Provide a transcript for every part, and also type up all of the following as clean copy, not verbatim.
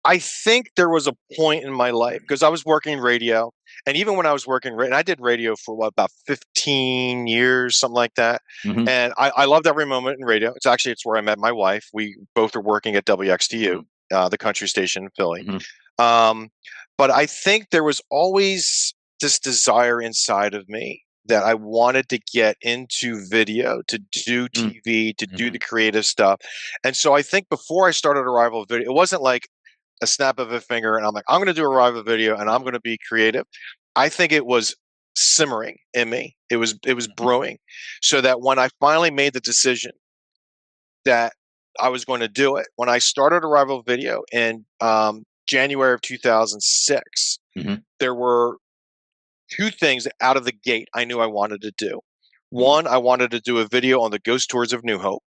I think there was a point in my life because I was working in radio, and even when I was working, and I did radio for about 15 years, something like that. Hmm. And I loved every moment in radio. It's where I met my wife. We both are working at WXTU, the country station in Philly. Hmm. Um, but I think there was always this desire inside of me that I wanted to get into video, to do TV, to do the creative stuff. And so I think before I started Arrival Video, it wasn't like a snap of a finger and I'm like, I'm going to do Arrival Video and I'm going to be creative. I think it was simmering in me. It was brewing, so that when I finally made the decision that I was going to do it, when I started Arrival Video in January of 2006, Hmm. there were two things out of the gate I knew I wanted to do. One, I wanted to do a video on the ghost tours of New Hope.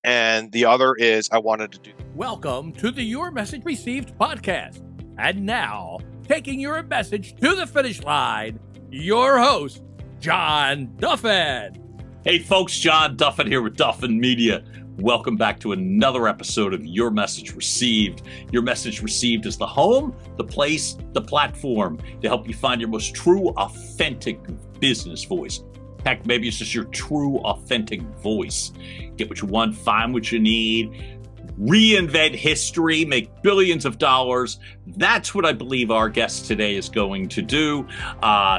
And the other is I wanted to do. Welcome to the Your Message Received podcast. And now, taking your message to the finish line, your host, John Duffin. Hey folks, John Duffin here with Duffin Media. Welcome back to another episode of Your Message Received. Your Message Received is the home, the place, the platform to help you find your most true, authentic business voice. Heck, maybe it's just your true, authentic voice. Get what you want, find what you need, reinvent history, make billions of dollars. That's what I believe our guest today is going to do.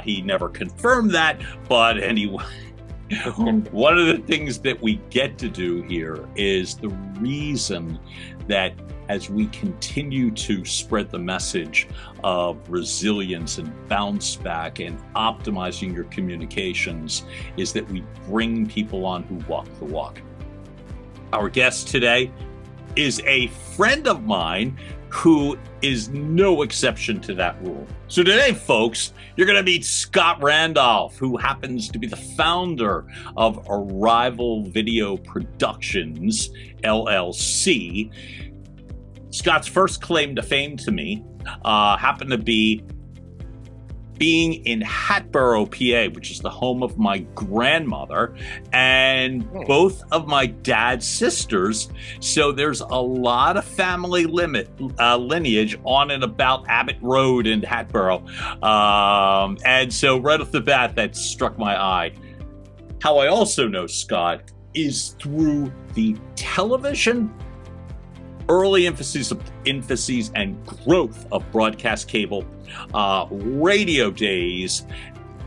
He never confirmed that, but anyway. One of the things that we get to do here is the reason that as we continue to spread the message of resilience and bounce back and optimizing your communications is that we bring people on who walk the walk. Our guest today is a friend of mine who is no exception to that rule. So today, folks, you're going to meet Scott Randolph, who happens to be the founder of Arrival Video Productions LLC. Scott's first claim to fame to me happened to be being in Hatboro, PA, which is the home of my grandmother and both of my dad's sisters. So there's a lot of family lineage on and about Abbott Road in Hatboro. And so right off the bat, that struck my eye. How I also know Scott is through the television early emphases and growth of broadcast cable, radio days,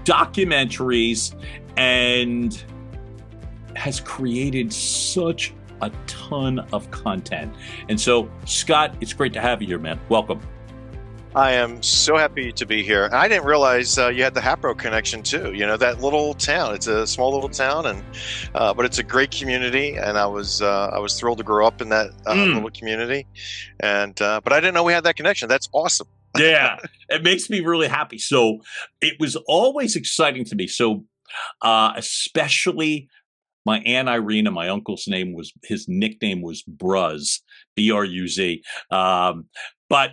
documentaries, and has created such a ton of content. And so, Scott, it's great to have you here, man. Welcome. I am so happy to be here. I didn't realize you had the Hatboro connection too. You know, that little town. It's a small little town, and but it's a great community. And I was thrilled to grow up in that little community. And but I didn't know we had that connection. That's awesome. Yeah, it makes me really happy. So it was always exciting to me. So especially my Aunt Irene, and my uncle's his nickname was Bruz, B-R-U-Z. But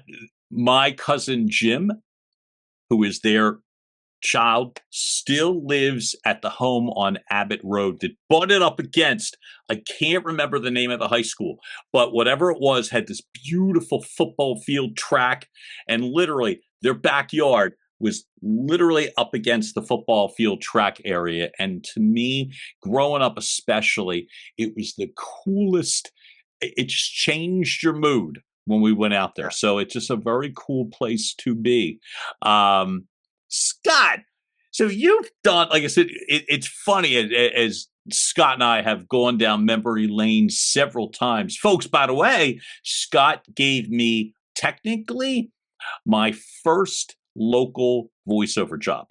my cousin Jim, who is their child, still lives at the home on Abbott Road that butted up against, I can't remember the name of the high school, but whatever it was, had this beautiful football field track, and literally their backyard was literally up against the football field track area. And to me, growing up especially, it was the coolest. It just changed your mood when we went out there. So it's just a very cool place to be. Scott, so you've done, like I said, it's funny as Scott and I have gone down memory lane several times. Folks, by the way, Scott gave me technically my first local voiceover job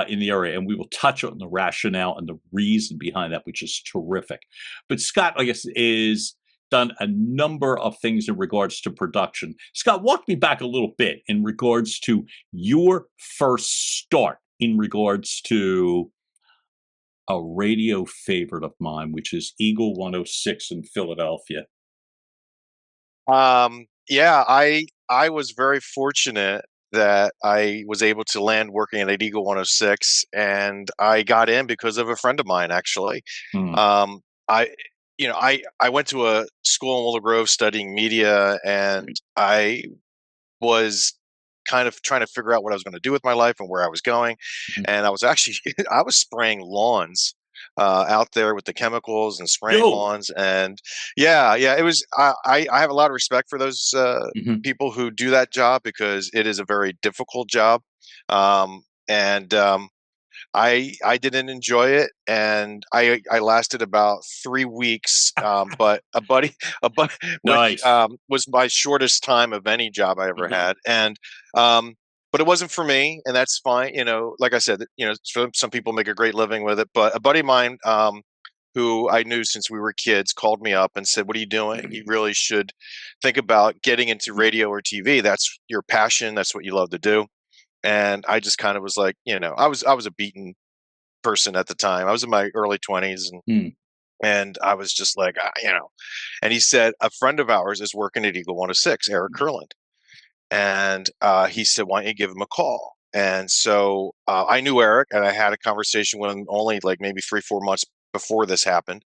in the area. And we will touch on the rationale and the reason behind that, which is terrific. But Scott, I guess, is done a number of things in regards to production. Scott, walk me back a little bit in regards to your first start in regards to a radio favorite of mine, which is Eagle 106 in Philadelphia. Yeah, I was very fortunate that I was able to land working at Eagle 106, and I got in because of a friend of mine, actually. I I went to a school in Willow Grove studying media, and I was kind of trying to figure out what I was going to do with my life and where I was going. And I was actually I was spraying lawns out there with the chemicals and spraying lawns. And yeah, it was. I have a lot of respect for those people who do that job, because it is a very difficult job. And I didn't enjoy it, and I lasted about 3 weeks. But a buddy, Nice. which was my shortest time of any job I ever had, and but it wasn't for me, and that's fine. Like I said, some people make a great living with it, but a buddy of mine, who I knew since we were kids, called me up and said, "What are you doing? You really should think about getting into radio or TV. That's your passion. That's what you love to do." And I just kind of was like, I was a beaten person at the time. I was in my early 20s, and I was just like, and he said, a friend of ours is working at Eagle 106, Eric Kurland. And he said, why don't you give him a call? And so I knew Eric, and I had a conversation with him only like maybe 3-4 months before this happened.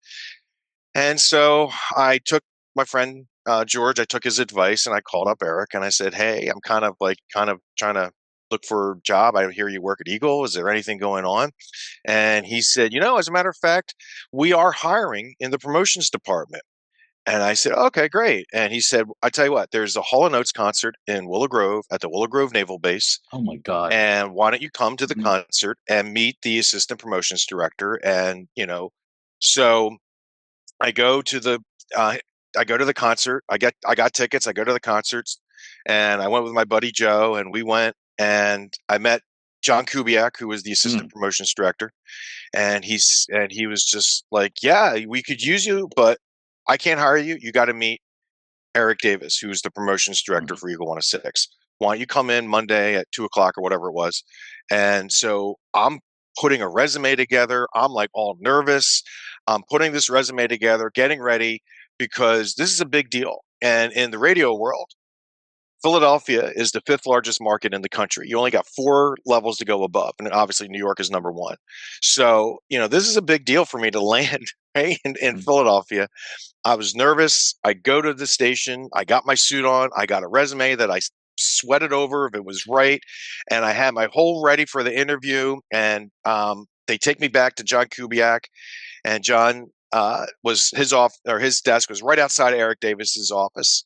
And so I took my friend George, I took his advice, and I called up Eric, and I said, hey, I'm kind of trying to look for a job. I hear you work at Eagle. Is there anything going on? And he said, as a matter of fact, we are hiring in the promotions department. And I said, okay, great. And he said, I tell you what, there's a Hall & Oates concert in Willow Grove at the Willow Grove Naval Base. Oh my God. And why don't you come to the concert and meet the assistant promotions director? And, so I go to the concert. I got tickets. I go to the concerts, and I went with my buddy Joe, and we went, and I met John Kubiak, who was the assistant promotions director. And he was just like, yeah, we could use you, but I can't hire you. You got to meet Eric Davis, who's the promotions director for Eagle 106. Why don't you come in Monday at 2:00 or whatever it was? And so I'm putting a resume together. I'm like all nervous. I'm putting this resume together, getting ready, because this is a big deal. And in the radio world, Philadelphia is the 5th largest market in the country. You only got 4 levels to go above, and obviously New York is number 1. So, this is a big deal for me to land right in Philadelphia. I was nervous. I go to the station. I got my suit on. I got a resume that I sweated over if it was right, and I had my whole ready for the interview. And they take me back to John Kubiak, and John his desk was right outside of Eric Davis's office.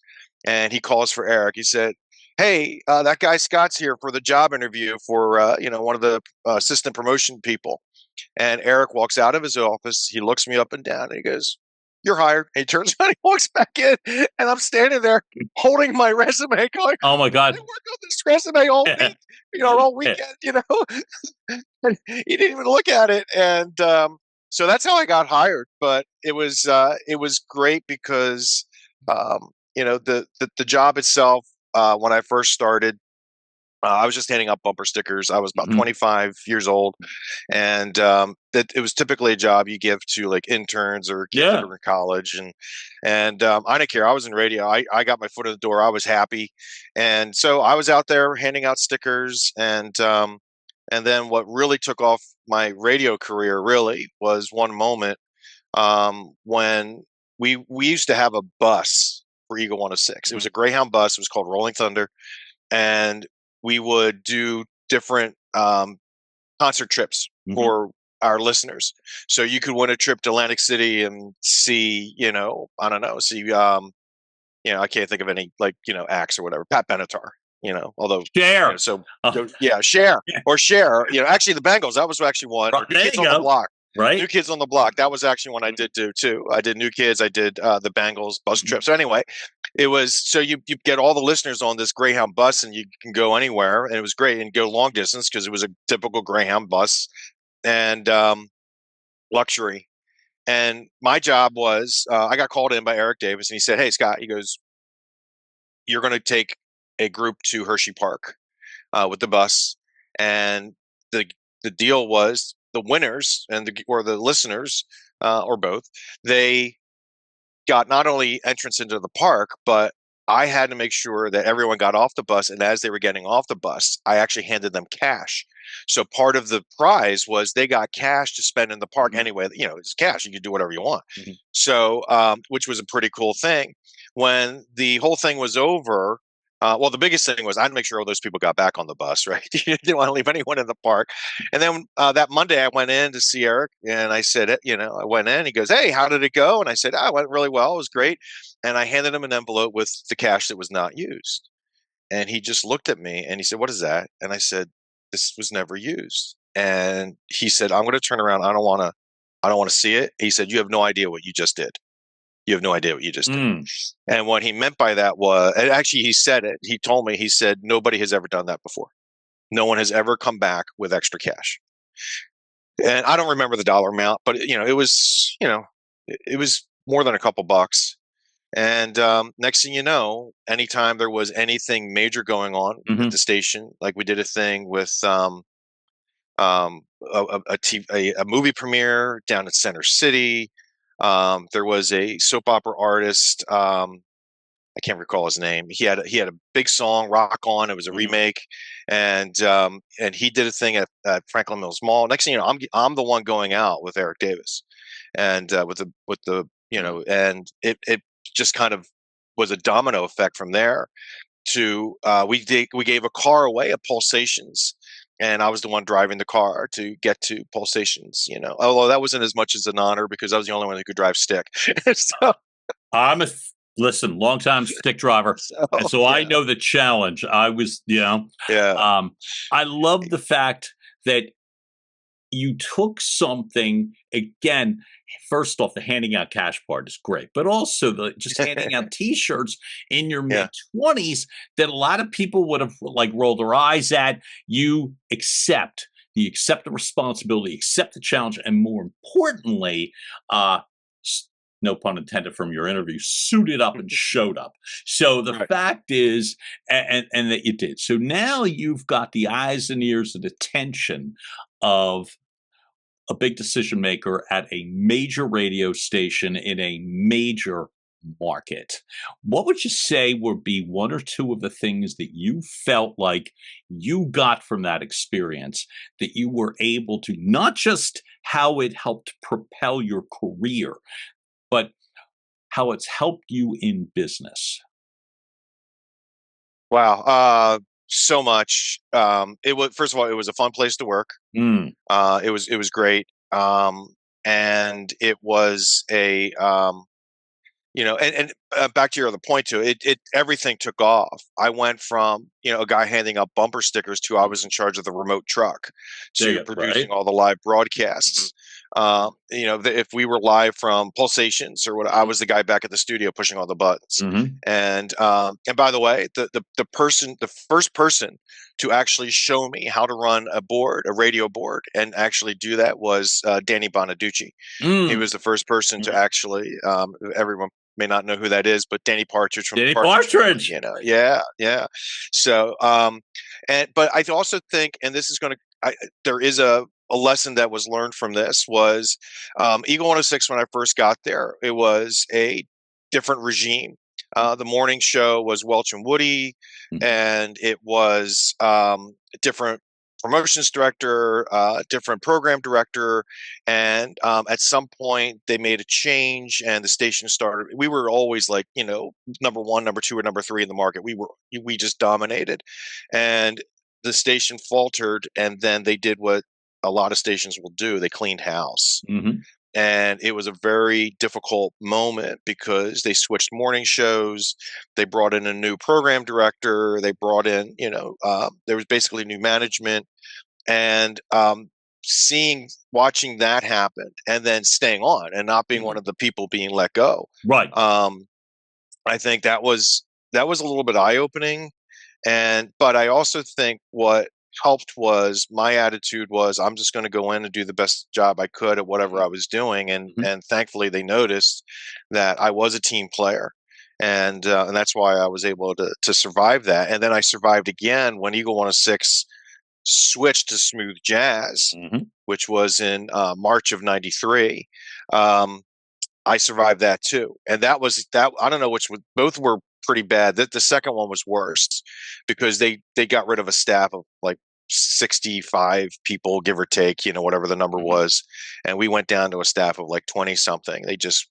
And he calls for Eric. He said, hey, that guy Scott's here for the job interview for, one of the assistant promotion people. And Eric walks out of his office. He looks me up and down, and he goes, you're hired. And he turns around, he walks back in, and I'm standing there holding my resume going, oh my God, I worked on this resume all week, all weekend, And he didn't even look at it. And so that's how I got hired. But it was great because, the job itself, when I first started, I was just handing out bumper stickers. I was about 25 years old, and that it was typically a job you give to like interns or kids that are in college. And I didn't care. I was in radio. I got my foot in the door. I was happy, and so I was out there handing out stickers. And then what really took off my radio career really was one moment when we used to have a bus for Eagle 106. It was a Greyhound bus. It was called Rolling Thunder, and we would do different concert trips for our listeners. So you could win a trip to Atlantic City and see, I can't think of any acts or whatever. Pat Benatar, although Cher. Cher or Cher. Actually, the Bengals. That was actually one. New Kids on the Block. Right. New Kids on the Block. That was actually one I did do too. I did New Kids. I did the Bengals bus trip. So anyway, it was so you get all the listeners on this Greyhound bus, and you can go anywhere, and it was great, and go long distance because it was a typical Greyhound bus, and luxury. And my job was I got called in by Eric Davis, and he said, "Hey Scott," he goes, "You're going to take a group to Hershey Park with the bus," and the deal was the winners or the listeners or both, they got not only entrance into the park, but I had to make sure that everyone got off the bus, and as they were getting off the bus, I actually handed them cash. So part of the prize was they got cash to spend in the park anyway. You know, it's cash; you can do whatever you want. So, which was a pretty cool thing. When the whole thing was over, well, the biggest thing was I had to make sure all those people got back on the bus. Right, you didn't want to leave anyone in the park. And then that Monday, I went in to see Eric, and I said, you know, I went in. He goes, "Hey, how did it go?" And I said, "Oh, it went really well. It was great." And I handed him an envelope with the cash that was not used. And he just looked at me and he said, "What is that?" And I said, "This was never used." And he said, "I'm going to turn around. I don't want to see it." He said, "You have no idea what you just did. You have no idea what you just did." And what he meant by that was, and actually he said it, he told me, he said, "Nobody has ever done that before. No one has ever come back with extra cash." And I don't remember the dollar amount, but you know, it was more than a couple bucks. And next thing you know, anytime there was anything major going on at the station, like we did a thing with a movie premiere down at Center City. There was a soap opera artist. I can't recall his name. He had a big song, "Rock On." It was a remake, and he did a thing at Franklin Mills Mall. Next thing you know, I'm the one going out with Eric Davis, and with the you know, and it just kind of was a domino effect from there. To we gave a car away at Pulsations, and I was the one driving the car to get to Pulsations. You know, although that wasn't as much as an honor because I was the only one who could drive stick. So, I'm a listen, longtime stick driver, and so I know the challenge. I was, you know, I love the fact that you took something again. First off, the handing out cash part is great, but also the just handing out T-shirts in your mid-20s that a lot of people would have like rolled their eyes at. You accept the responsibility, accept the challenge, and more importantly, no pun intended from your interview, suited up and showed up. So the fact is, and that you did. So now you've got the eyes and ears and attention of a big decision maker at a major radio station in a major market. What would you say would be one or two of the things that you felt like you got from that experience that you were able to, not just how it helped propel your career, but how it's helped you in business? Wow. So much. It was, first of all, it was a fun place to work. It was great. And it was a, and back to your other point too, it everything took off. I went from, a guy handing out bumper stickers to I was in charge of the remote truck to producing all the live broadcasts. If we were live from Pulsations or what, I was the guy back at the studio pushing all the buttons. And by the way, the first person to actually show me how to run a radio board and actually do that was Danny Bonaducci. He was the first person to actually, everyone may not know who that is, but Danny Partridge from Partridge. Yeah. So, but I also think, and this is there is a lesson that was learned from this was Eagle 106. When I first got there, it was a different regime. The morning show was Welch and Woody, and it was different promotions director, different program director, and at some point they made a change, and the station started. We were always like, number one, number two, or number three in the market. We just dominated, and the station faltered, and then they did what a lot of stations will do: they cleaned house. And it was a very difficult moment because they switched morning shows. They brought in a new program director. They brought in, there was basically new management. And watching that happen and then staying on and not being one of the people being let go. Right. I think that was a little bit eye-opening. But I also think what helped was my attitude was I'm just going to go in and do the best job I could at whatever I was doing, and thankfully they noticed that I was a team player, and that's why I was able to survive that. And then I survived again when Eagle 106 switched to smooth jazz, which was in March of '93. I survived that too, and that was that. I don't know which. Both were pretty bad. The second one was worse because they got rid of a staff of like 65 people, give or take, whatever the number was, and we went down to a staff of like 20 something. It was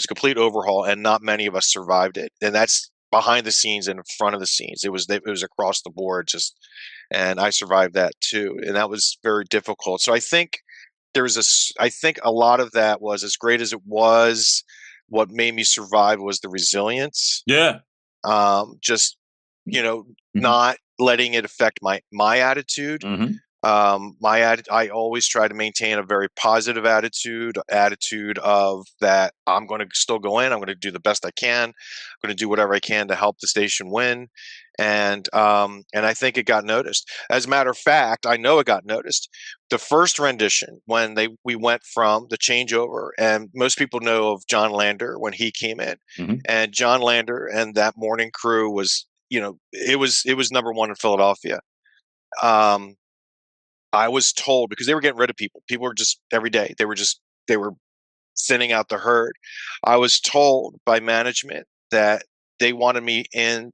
a complete overhaul, and not many of us survived it. And that's behind the scenes and in front of the scenes. It was across the board, and I survived that too, and that was very difficult. So I think I think a lot of that was, as great as it was, what made me survive was the resilience. Yeah. Just, not letting it affect my attitude. I always try to maintain a very positive attitude of that I'm going to still go in. I'm going to do the best I can. I'm going to do whatever I can to help the station win. And I think it got noticed. As a matter of fact, I know it got noticed. The first rendition, when we went from the changeover, and most people know of John Lander when he came in, and John Lander and that morning crew was, it was number one in Philadelphia. I was told, because they were getting rid of people. People were just, every day, they were thinning out the herd. I was told by management that they wanted me in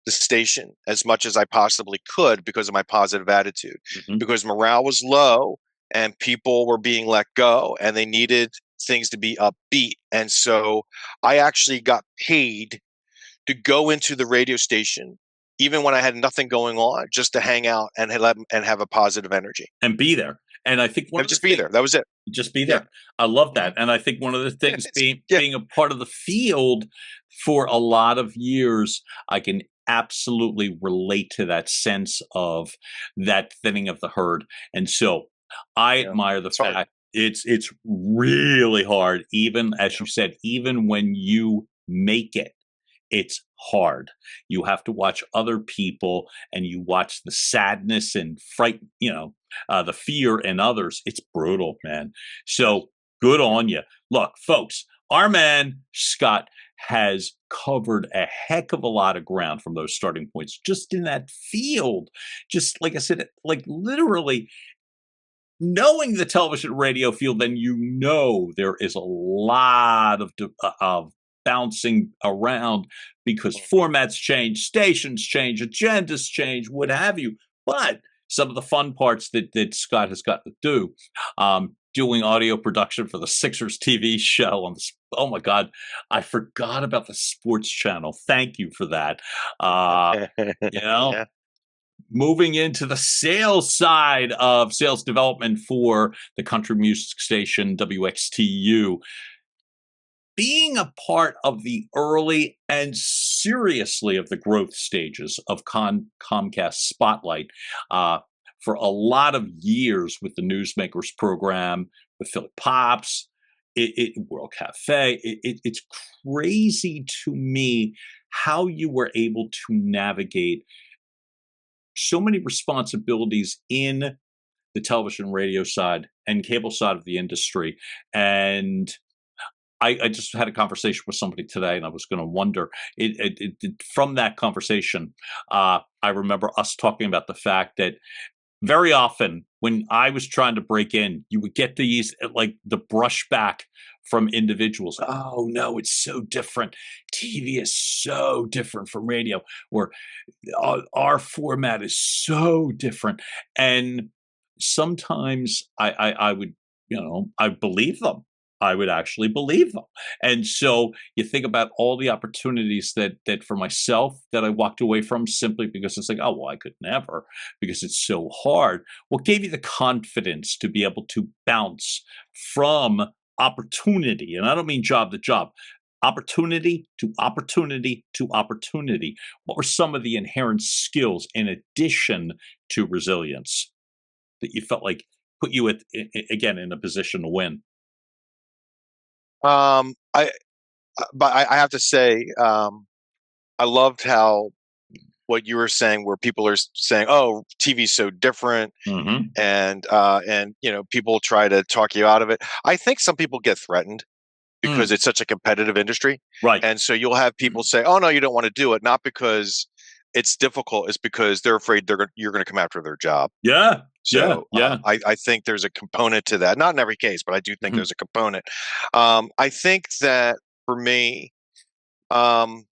the station as much as I possibly could because of my positive attitude, because morale was low and people were being let go and they needed things to be upbeat. And so I actually got paid to go into the radio station even when I had nothing going on, just to hang out and have a positive energy and be there. And I think be there. That was it. Just be there. Yeah. I love that. And I think one of the things being a part of the field for a lot of years, I can absolutely relate to that sense of that thinning of the herd. And so I admire the fact it's really hard, even as you said, even when you make it. It's hard. You have to watch other people, and you watch the sadness and fright, the fear in others. It's brutal, man. So good on you. Look, folks, our man Scott has covered a heck of a lot of ground from those starting points, just in that field. Just like I said, like literally knowing the television radio field, then there is a lot of bouncing around because formats change, stations change, agendas change, what have you. But some of the fun parts that Scott has got to do, doing audio production for the Sixers TV show on oh my God, I forgot about the sports channel. Thank you for that. Yeah. Moving into the sales side of sales development for the country music station WXTU. Being a part of the early and seriously of the growth stages of Comcast Spotlight for a lot of years with the Newsmakers program, with Philip Pops, World Cafe. It's crazy to me how you were able to navigate so many responsibilities in the television, radio side, and cable side of the industry. And I just had a conversation with somebody today, and I was going to wonder, from that conversation, I remember us talking about the fact that very often when I was trying to break in, you would get these, like the brushback from individuals. Oh, no, it's so different. TV is so different from radio, or our format is so different. And sometimes I would, I believe them. I would actually believe them. And so you think about all the opportunities that for myself that I walked away from simply because it's like, oh, well, I could never, because it's so hard. What gave you the confidence to be able to bounce from opportunity? And I don't mean job to job, opportunity to opportunity to opportunity. What were some of the inherent skills in addition to resilience that you felt like put you again in a position to win? I have to say, I loved how what you were saying, where people are saying, "Oh, TV's so different," and people try to talk you out of it. I think some people get threatened because it's such a competitive industry, right? And so you'll have people say, "Oh, no, you don't want to do it," not because it's difficult, it's because they're afraid you're going to come after their job. Yeah. So I think there's a component to that. Not in every case, but I do think there's a component. I think that for me, Um,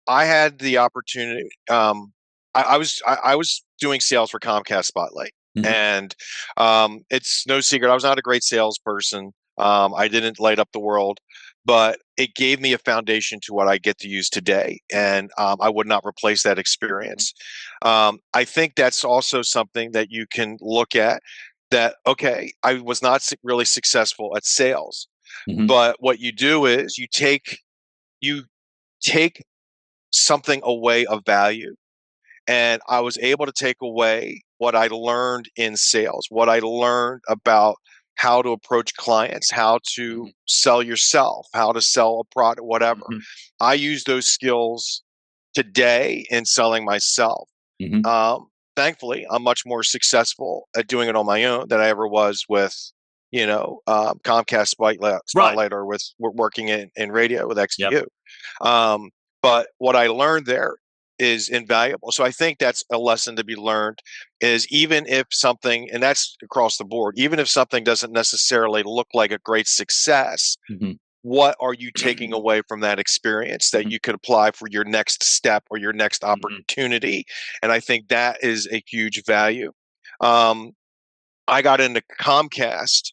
I had the opportunity. I was doing sales for Comcast Spotlight, and it's no secret I was not a great salesperson. I didn't light up the world, but it gave me a foundation to what I get to use today, and I would not replace that experience. I think that's also something that you can look at. That okay, I was not really successful at sales, but what you do is you take something away of value. And I was able to take away what I learned in sales, what I learned about how to approach clients, how to sell yourself, how to sell a product, whatever. I use those skills today in selling myself. Thankfully, I'm much more successful at doing it on my own than I ever was with, Comcast Spotlight or with working in radio with XVU. But what I learned there is invaluable. So I think that's a lesson to be learned is even if something, and that's across the board, even if something doesn't necessarily look like a great success, what are you taking away from that experience that you could apply for your next step or your next opportunity? And I think that is a huge value. I got into Comcast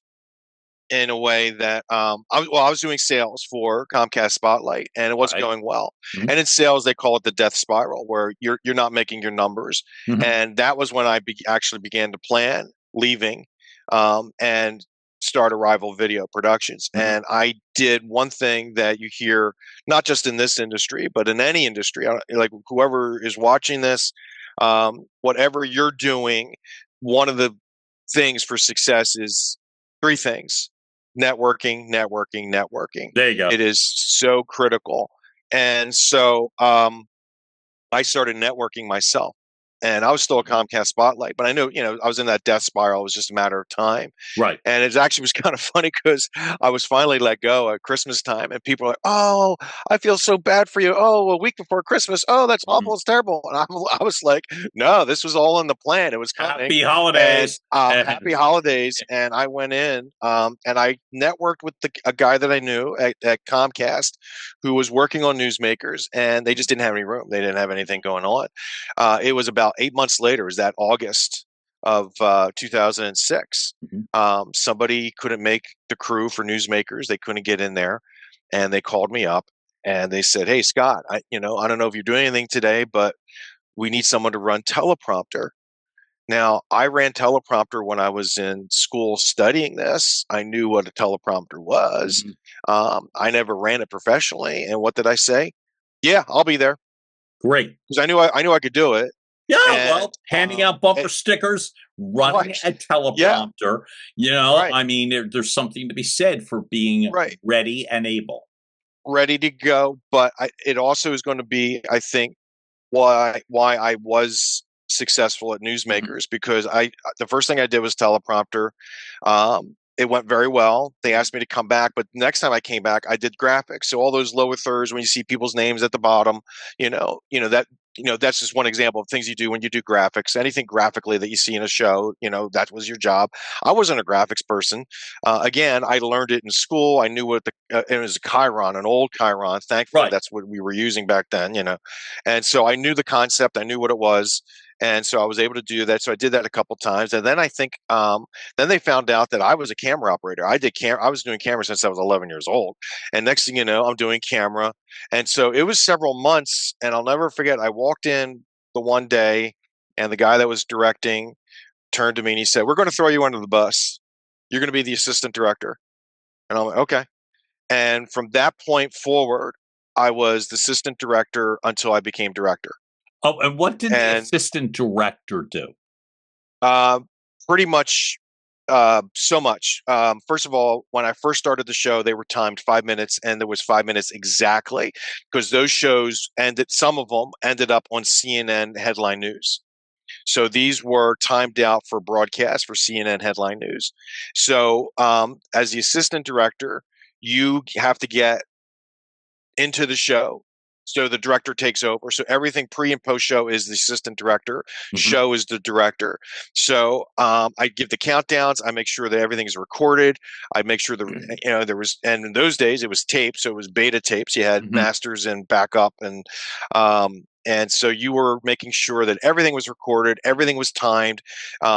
in a way that I was doing sales for Comcast Spotlight, and it wasn't going well. And in sales, they call it the death spiral, where you're not making your numbers. And that was when I actually began to plan leaving and start Arrival Video Productions. And I did one thing that you hear not just in this industry, but in any industry. Like whoever is watching this, whatever you're doing, one of the things for success is three things. Networking. There you go. It is so critical. And so I started networking myself. And I was still a Comcast Spotlight, but I knew, I was in that death spiral. It was just a matter of time. Right. And it actually was kind of funny because I was finally let go at Christmas time, and people were like, "Oh, I feel so bad for you. Oh, a week before Christmas. Oh, that's awful. It's terrible." And I was like, "No, this was all in the plan. It was coming." Happy holidays. And, happy holidays. And I went in and I networked with a guy that I knew at Comcast who was working on Newsmakers, and they just didn't have any room. They didn't have anything going on. It was about 8 months later, is that August of 2006. Somebody couldn't make the crew for Newsmakers. They couldn't get in there, and they called me up and they said, "Hey, Scott, I don't know if you're doing anything today, but we need someone to run teleprompter." Now, I ran teleprompter when I was in school studying this. I knew what a teleprompter was. I never ran it professionally. And what did I say? Yeah, I'll be there. Great. Because I knew I could do it. Yeah, handing out bumper stickers, running a teleprompter. I mean, there's something to be said for being ready and able. Ready to go. But it also is going to be, I think, why I was successful at Newsmakers, because the first thing I did was teleprompter. It went very well. They asked me to come back, but next time I came back, I did graphics. So all those lower thirds, when you see people's names at the bottom, that's just one example of things you do when you do graphics. Anything graphically that you see in a show, that was your job. I wasn't a graphics person. Again, I learned it in school. I knew what it was, a Chiron, an old Chiron. Thankfully, that's what we were using back then, And so I knew the concept. I knew what it was. And so I was able to do that. So I did that a couple times. And then I think, then they found out that I was a camera operator. I was doing camera since I was 11 years old. And next thing you know, I'm doing camera. And so it was several months. And I'll never forget, I walked in the one day and the guy that was directing turned to me and he said, "We're going to throw you under the bus. You're going to be the assistant director." And I'm like, okay. And from that point forward, I was the assistant director until I became director. Oh, and what did the assistant director do? Pretty much so much. First of all, when I first started the show, they were timed 5 minutes, and there was 5 minutes exactly, because those shows some of them ended up on CNN headline news. So these were timed out for broadcast for CNN headline news. So as the assistant director, you have to get into the show. So the director takes over. So everything pre and post show is the assistant director. Show is the director. So I give the countdowns. I make sure that everything is recorded. I make sure there was, and in those days it was tape, so it was beta tapes. You had masters and backup, and so you were making sure that everything was recorded, everything was timed.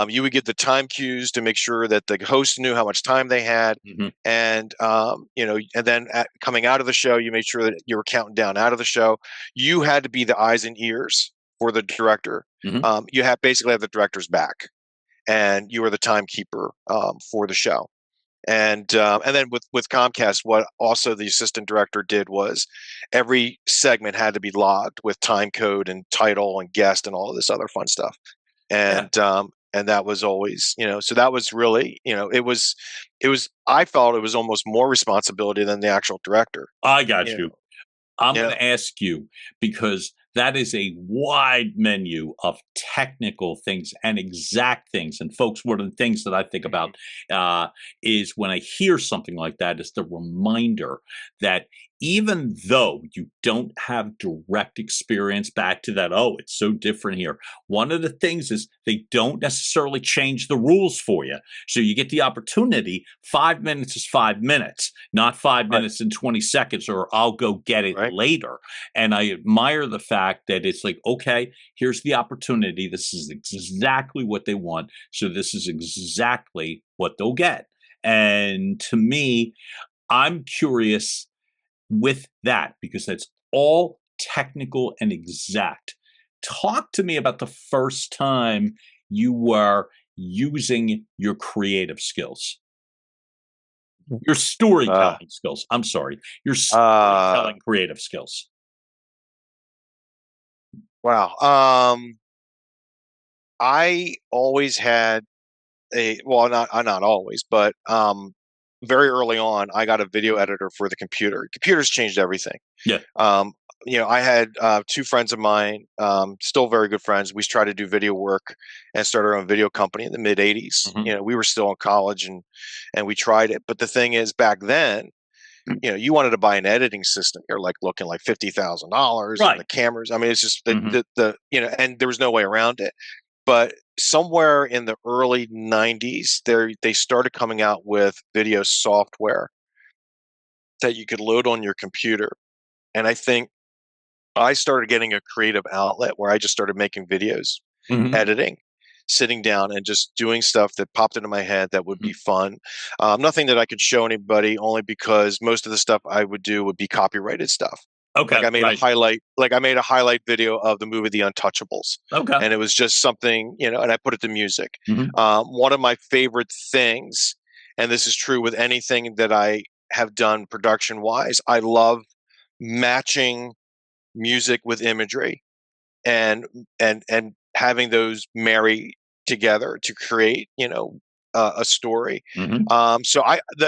You would give the time cues to make sure that the host knew how much time they had, and and then coming out of the show, you made sure that you were counting down out of the show. You had to be the eyes and ears for the director. You basically have the director's back, and you were the timekeeper for the show. And then with Comcast, what also the assistant director did was every segment had to be logged with time code and title and guest and all of this other fun stuff. And that was always, so that was really, it was, I felt it was almost more responsibility than the actual director. I got you. I'm going to ask you, because that is a wide menu of technical things and exact things. And folks, one of the things that I think about is when I hear something like that, is the reminder that even though you don't have direct experience back to that, it's so different here. One of the things is they don't necessarily change the rules for you. So you get the opportunity. 5 minutes is 5 minutes, not 5 minutes and 20 seconds, or I'll go get it later. And I admire the fact that it's like, okay, here's the opportunity. This is exactly what they want. So this is exactly what they'll get. And to me, I'm curious with that, because that's all technical and exact. Talk to me about the first time you were using your creative skills, your storytelling skills. I'm sorry, your storytelling creative skills. Wow. I always had not always, but very early on, I got a video editor for the computer. Computers changed everything. Yeah. I had two friends of mine, still very good friends. We tried to do video work and started our own video company in the mid '80s. We were still in college and we tried it. But the thing is, back then, you wanted to buy an editing system. You're like looking like $50,000 and the cameras. I mean, it's just and there was no way around it. But somewhere in the early 90s, they started coming out with video software that you could load on your computer. And I think I started getting a creative outlet where I just started making videos, editing, sitting down and just doing stuff that popped into my head that would be fun. Nothing that I could show anybody, only because most of the stuff I would do would be copyrighted stuff. Okay. Like I made a highlight video of the movie The Untouchables. Okay. And it was just something, and I put it to music. One of my favorite things, and this is true with anything that I have done production wise, I love matching music with imagery and having those marry together to create, a story. So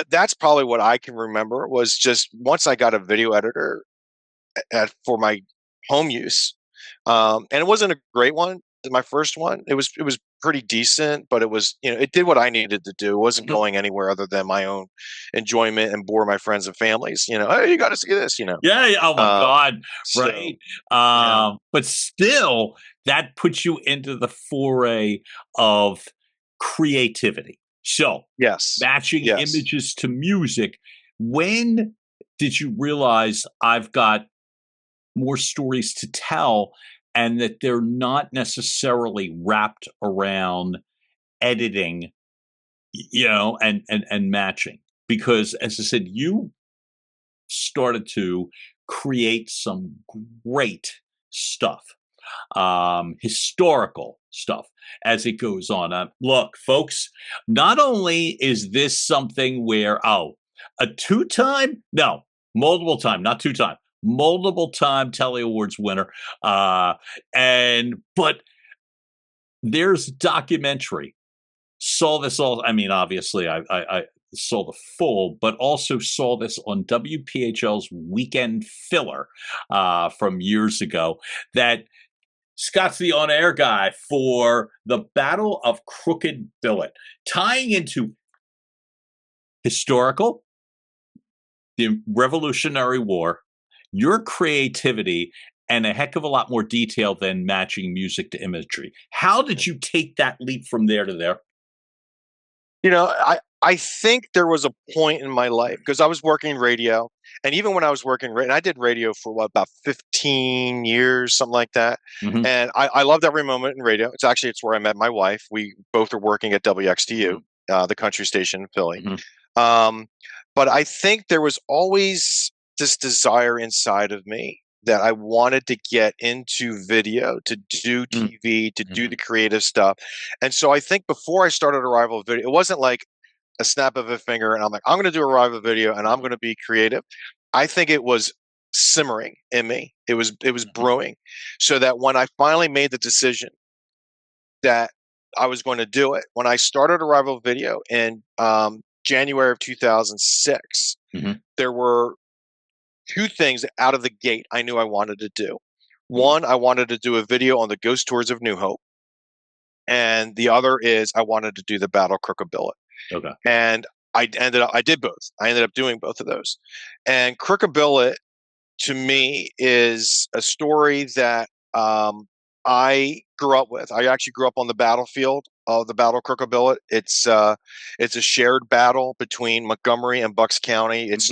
that's probably what I can remember, was just once I got a video editor for my home use, and it wasn't a great one. My first one, it was pretty decent, but it was, it did what I needed to do. It wasn't going anywhere other than my own enjoyment and bore my friends and families. Hey, you got to see this. Yeah. Oh my God. Right. But still, that puts you into the foray of creativity. So matching images to music. When did you realize I've got more stories to tell, and that they're not necessarily wrapped around editing, and matching? Because, as I said, you started to create some great stuff, historical stuff, as it goes on. Look, folks, not only is this something where, multiple time Telly Awards winner. But there's a documentary. Saw this all. I mean, obviously, I saw the full, but also saw this on WPHL's Weekend Filler from years ago. That Scott's the on-air guy for the Battle of Crooked Billet, tying into historical, the Revolutionary War, your creativity and a heck of a lot more detail than matching music to imagery. How did you take that leap from there to there? I think there was a point in my life because I was working radio, and even when I was working, and I did radio for about 15 years, something like that. Mhm. And I loved every moment in radio. It's where I met my wife. We both are working at WXTU, the country station in Philly. Mhm. But I think there was always this desire inside of me that I wanted to get into video, to do TV, to do the creative stuff. And so I think before I started Arrival Video, it wasn't like a snap of a finger and I'm like, I'm going to do Arrival Video and I'm going to be creative. I think it was simmering in me. It was brewing, so that when I finally made the decision that I was going to do it, when I started Arrival Video in January of 2006, there were two things out of the gate I knew I wanted to do. One, I wanted to do a video on the ghost tours of New Hope. And the other is I wanted to do the Battle Crook of Billet. Okay. And I did both. I ended up doing both of those. And Crook of Billet, to me, is a story that I grew up with. I actually grew up on the battlefield of the Battle Crook of Billet. It's a shared battle between Montgomery and Bucks County. It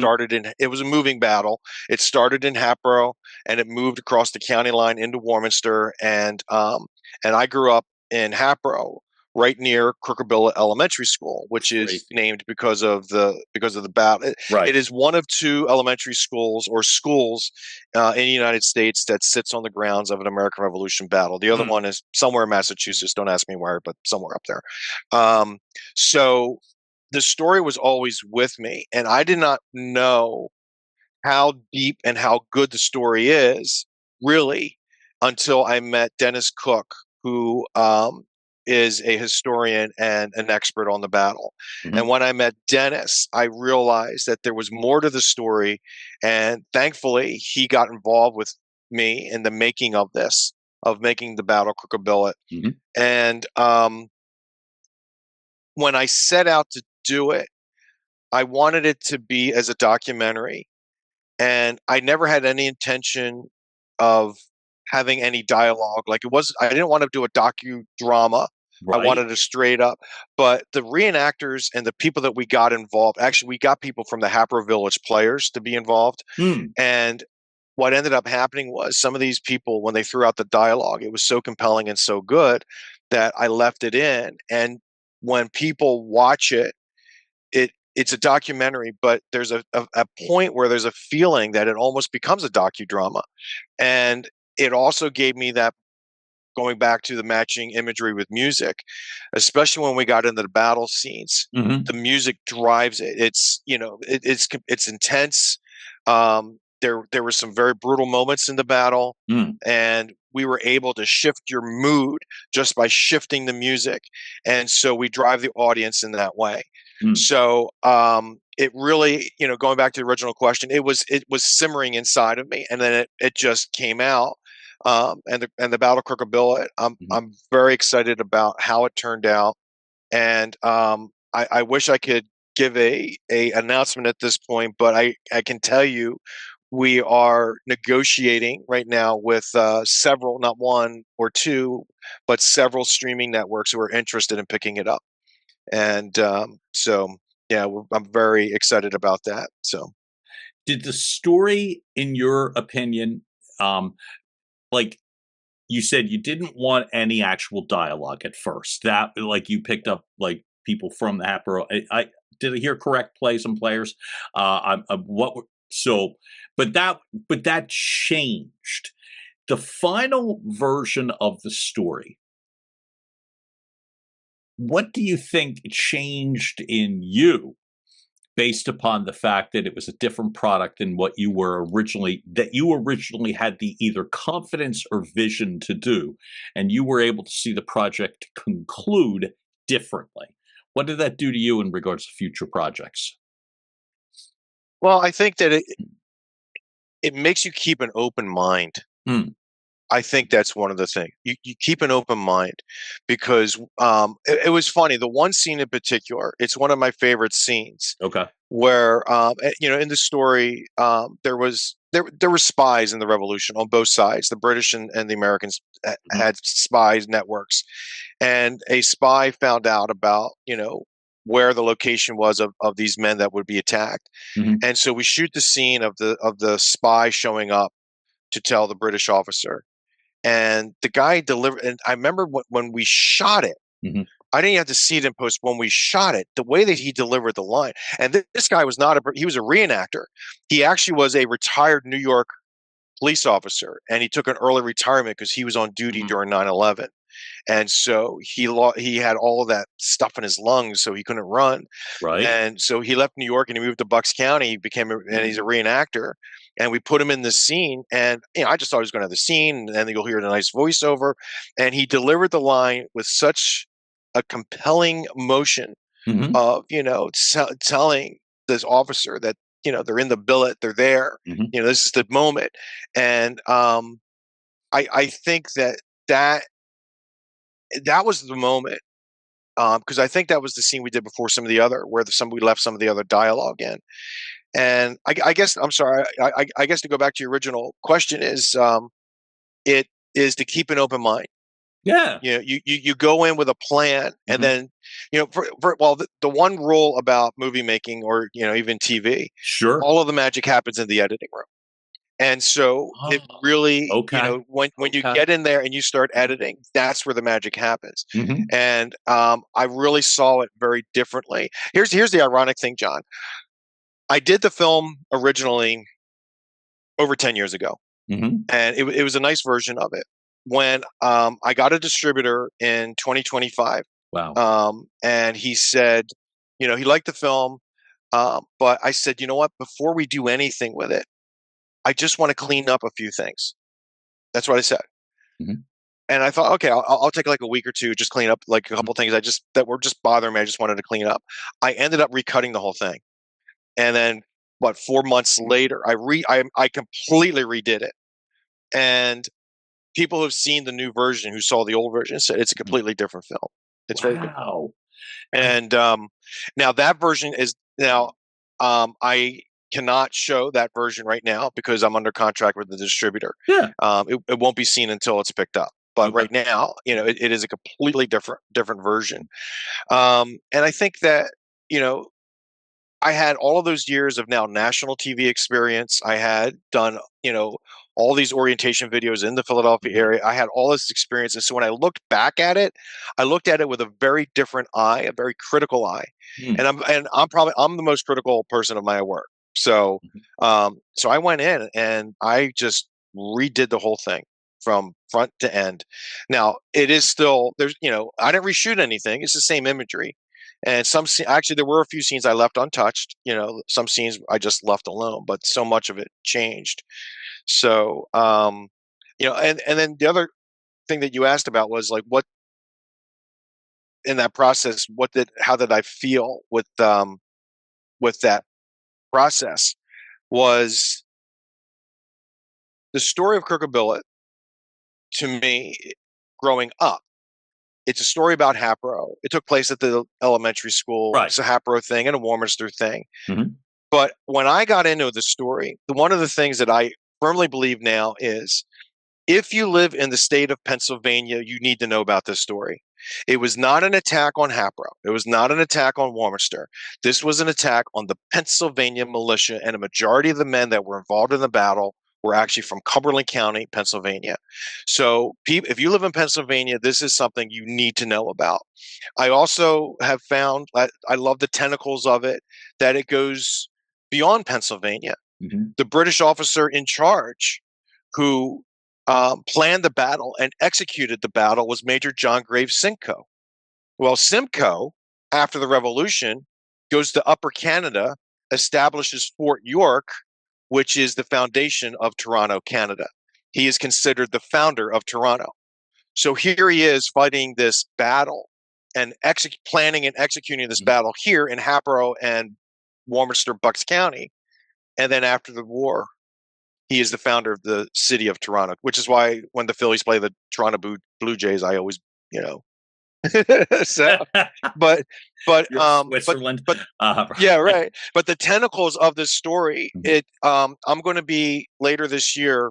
was a moving battle. It started in Hatboro and it moved across the county line into Warminster. And I grew up in Hatboro, right near Crook of Billet Elementary School, which is named because of the battle. It is one of two elementary schools in the United States that sits on the grounds of an American Revolution battle. The other one is somewhere in Massachusetts. Don't ask me where, but somewhere up there. So the story was always with me, and I did not know how deep and how good the story is really until I met Dennis Cook, who is a historian and an expert on the battle. And when I met Dennis, I realized that there was more to the story. And thankfully, he got involved with me in the making of making the Battle Crook of Billet. And when I set out to do it, I wanted it to be as a documentary. And I never had any intention of having any dialogue. I didn't want to do a docudrama. I wanted to straight up. But the reenactors and the people that we got involved, actually, we got people from the Hatboro Village players to be involved. And what ended up happening was some of these people, when they threw out the dialogue, it was so compelling and so good that I left it in. And when people watch it, it's a documentary, but there's a point where there's a feeling that it almost becomes a docudrama. And it also gave me that, going back to the matching imagery with music, especially when we got into the battle scenes, the music drives it. It's intense. There were some very brutal moments in the battle, and we were able to shift your mood just by shifting the music. And so we drive the audience in that way. So it really, going back to the original question, it was simmering inside of me, and then it just came out. And the Battle Crook of Billet, I'm very excited about how it turned out. And I wish I could give a announcement at this point, but I can tell you we are negotiating right now with several, not one or two, but several streaming networks who are interested in picking it up. And so, yeah, I'm very excited about that. So, did the story, in your opinion, like you said, you didn't want any actual dialogue at first? That, like, you picked up like people from the Hatboro. I did I hear correct? Some players. But that changed the final version of the story. What do you think changed in you based upon the fact that it was a different product than what you originally had the either confidence or vision to do, and you were able to see the project conclude differently? What did that do to you in regards to future projects? Well, I think that it makes you keep an open mind. I think that's one of the things. You keep an open mind, because it was funny. The one scene in particular, it's one of my favorite scenes. Okay. Where in the story, there was there were spies in the revolution on both sides. The British and the Americans had spies networks, and a spy found out about where the location was of these men that would be attacked. And so we shoot the scene of the spy showing up to tell the British officer, and the guy delivered. And I remember when we shot it. I didn't have to see it in post. When we shot it, the way that he delivered the line, and this guy was he was a reenactor. He actually was a retired New York police officer, and he took an early retirement because he was on duty during 9/11. And so he had all of that stuff in his lungs, so he couldn't run. Right. And so he left New York and he moved to Bucks County. And he's a reenactor. And we put him in this scene, and I just thought he was going to have the scene, and then you'll hear the nice voiceover. And he delivered the line with such a compelling motion of telling this officer that they're in the billet, they're there. This is the moment. And I think that was the moment, because I think that was the scene we did before some of the other, where we left some of the other dialogue in. And I guess, I'm sorry, I guess to go back to your original question is, it is to keep an open mind. Yeah. You go in with a plan, and then, the one rule about movie making, or, even TV, sure, all of the magic happens in the editing room. And so it really, when you get in there and you start editing, that's where the magic happens. And I really saw it very differently. Here's the ironic thing, John. I did the film originally over 10 years ago, and it was a nice version of it. When I got a distributor in 2025, and he said, he liked the film, but I said, you know what? Before we do anything with it, I just want to clean up a few things. That's what I said. And I thought, okay, I'll take like a week or two, just clean up like a couple things that were just bothering me. I just wanted to clean up. I ended up recutting the whole thing, and then 4 months later, I completely redid it. And people who've seen the new version, who saw the old version, said it's a completely different film. It's very good. And now that version is I cannot show that version right now because I'm under contract with the distributor. It won't be seen until it's picked up. But right now, it is a completely different version. And I think that, I had all of those years of now national TV experience. I had done, all these orientation videos in the Philadelphia area. I had all this experience. And so when I looked back at it, I looked at it with a very different eye, a very critical eye. And I'm the most critical person of my work. So, so I went in and I just redid the whole thing from front to end. Now it is still, I didn't reshoot anything. It's the same imagery. And actually there were a few scenes I left untouched, some scenes I just left alone, but so much of it changed. So, and then the other thing that you asked about was like, what in that process, how did I feel with that process? Was the story of Crooked Billet, to me, growing up, it's a story about Hapro. It took place at the elementary school. Right. It's a Hapro thing and a Warminster thing. But when I got into the story, one of the things that I firmly believe now is, if you live in the state of Pennsylvania, you need to know about this story. It was not an attack on Hapro. It was not an attack on Warminster. This was an attack on the Pennsylvania militia, and a majority of the men that were involved in the battle were actually from Cumberland County, Pennsylvania. So if you live in Pennsylvania, this is something you need to know about. I also have found, I love the tentacles of it, that it goes beyond Pennsylvania. The British officer in charge who planned the battle and executed the battle was Major John Graves Simcoe. Well, Simcoe, after the Revolution, goes to Upper Canada, establishes Fort York, which is the foundation of Toronto, Canada. He is considered the founder of Toronto. So here he is fighting this battle and planning and executing this battle here in Hapro and Warminster, Bucks County. And then after the war, he is the founder of the city of Toronto, which is why when the Phillies play the Toronto Blue Jays, I always, So, but but You're but Switzerland. but yeah, right. But the tentacles of this story, I'm going to be later this year.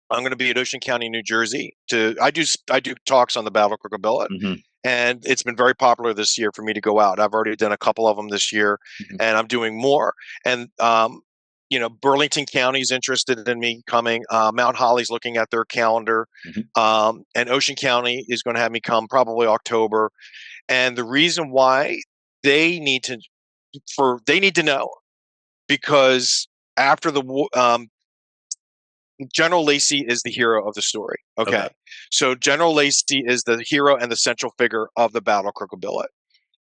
I'm going to be at Ocean County, New Jersey. I do talks on the Battle Crook of Billet, and it's been very popular this year for me to go out. I've already done a couple of them this year, and I'm doing more. And Burlington County is interested in me coming. Mount Holly's looking at their calendar, and Ocean County is going to have me come probably October. And the reason why they need to know, because after the war, General Lacey is the hero of the story. Okay. So General Lacey is the hero and the central figure of the Battle of Crook of Billet.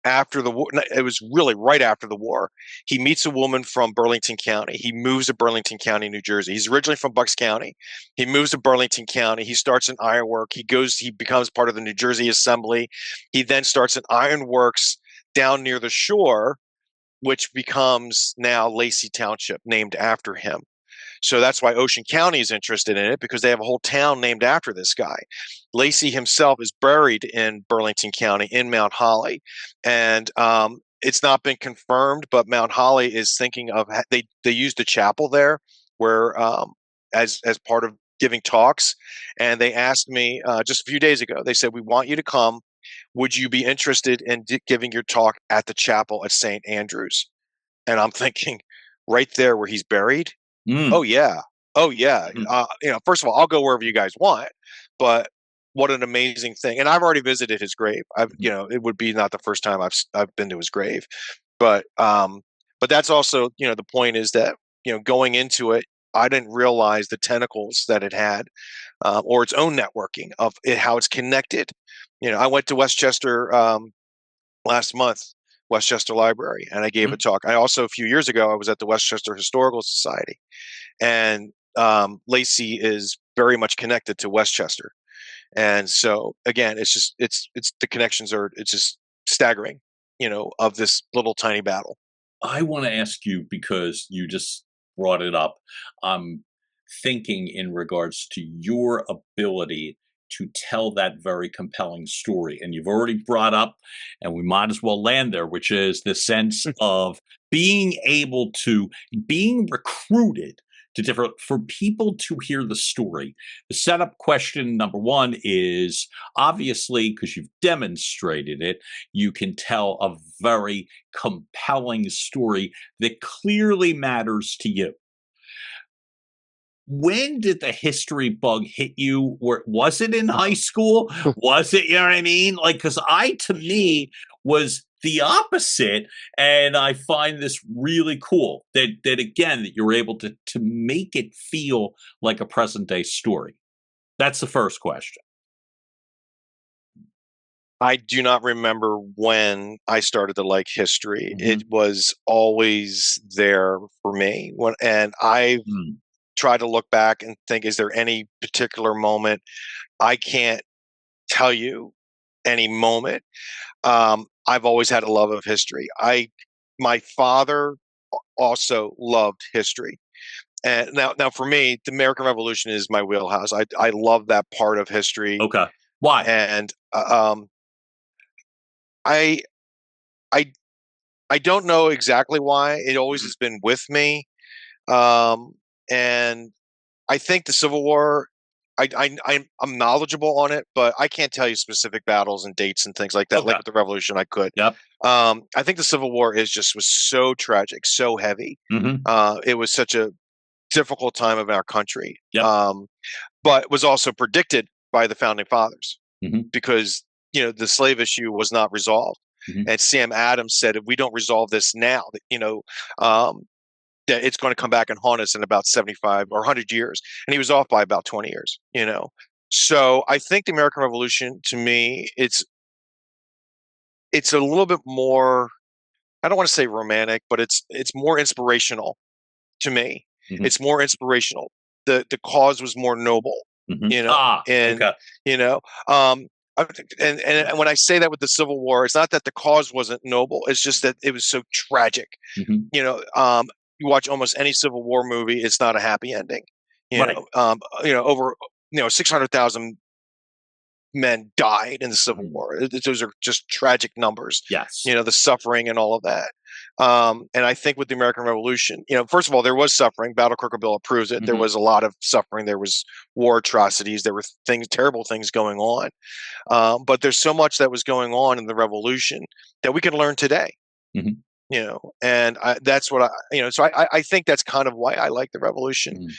After the war, it was really right after the war, he meets a woman from Burlington County. He moves to Burlington County, New Jersey. He's originally from Bucks County. He moves to Burlington County. He starts an ironwork. He becomes part of the New Jersey Assembly. He then starts an ironworks down near the shore, which becomes now Lacey Township, named after him. So that's why Ocean County is interested in it, because they have a whole town named after this guy. Lacey himself is buried in Burlington County in Mount Holly. And it's not been confirmed, but Mount Holly is thinking of, they used a chapel there where as part of giving talks. And they asked me just a few days ago, they said, "We want you to come. Would you be interested in giving your talk at the chapel at St. Andrews?" And I'm thinking, right there where he's buried. Oh yeah. First of all, I'll go wherever you guys want, but what an amazing thing. And I've already visited his grave. It would be not the first time I've been to his grave, but that's also, the point is that, going into it, I didn't realize the tentacles that it had, or its own networking of it, how it's connected. I went to Westchester, last month, Westchester Library, and I gave a talk. I also, a few years ago, I was at the Westchester Historical Society, and Lacey is very much connected to Westchester. And so again, it's the connections it's just staggering, of this little tiny battle. I want to ask you, because you just brought it up. I'm thinking in regards to your ability to tell that very compelling story. And you've already brought up, and we might as well land there, which is the sense of being recruited to for people to hear the story. The setup question number one is, obviously, because you've demonstrated it, you can tell a very compelling story that clearly matters to you. When did the history bug hit you? Was it in high school? Was it, you know what I mean? Because to me, was the opposite. And I find this really cool that again, that you're able to make it feel like a present day story. That's the first question. I do not remember when I started to like history. It was always there for me. And I try to look back and think, is there any particular moment? I can't tell you any moment. I've always had a love of history. My father also loved history. And now for me, the American Revolution is my wheelhouse. I love that part of history. Okay. Why? And I don't know exactly why. It always has been with me. And I think the Civil War, I'm knowledgeable on it, but I can't tell you specific battles and dates and things like that. Okay. Like with the Revolution, I could. Yep. I think the Civil War was so tragic, so heavy. It was such a difficult time of our country. Yep. But was also predicted by the Founding Fathers, because the slave issue was not resolved. And Sam Adams said, if we don't resolve this now, that it's going to come back and haunt us in about 75 or 100 years. And he was off by about 20 years, So I think the American Revolution, to me, it's a little bit more, I don't want to say romantic, but it's more inspirational to me. It's more inspirational. The cause was more noble, and and when I say that with the Civil War, it's not that the cause wasn't noble. It's just that it was so tragic. You watch almost any Civil War movie, it's not a happy ending. Over 600,000 men died in the Civil War. Those are just tragic numbers. Yes. The suffering and all of that. And I think with the American Revolution, first of all, there was suffering. Battle Crook Bill proves it. There was a lot of suffering. There was war atrocities. There were terrible things going on. But there's so much that was going on in the Revolution that we can learn today. And that's what so I think that's kind of why I like the Revolution,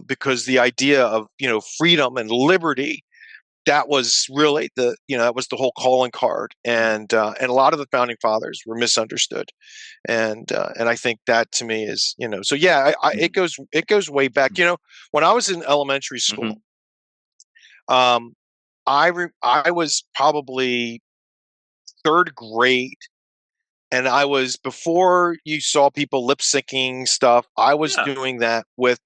because the idea of, freedom and liberty, that was really that was the whole calling card, and a lot of the founding fathers were misunderstood, and I think that to me is so yeah, it goes way back. When I was in elementary school, I was probably third grade, and I was, before you saw people lip syncing stuff, I was doing that with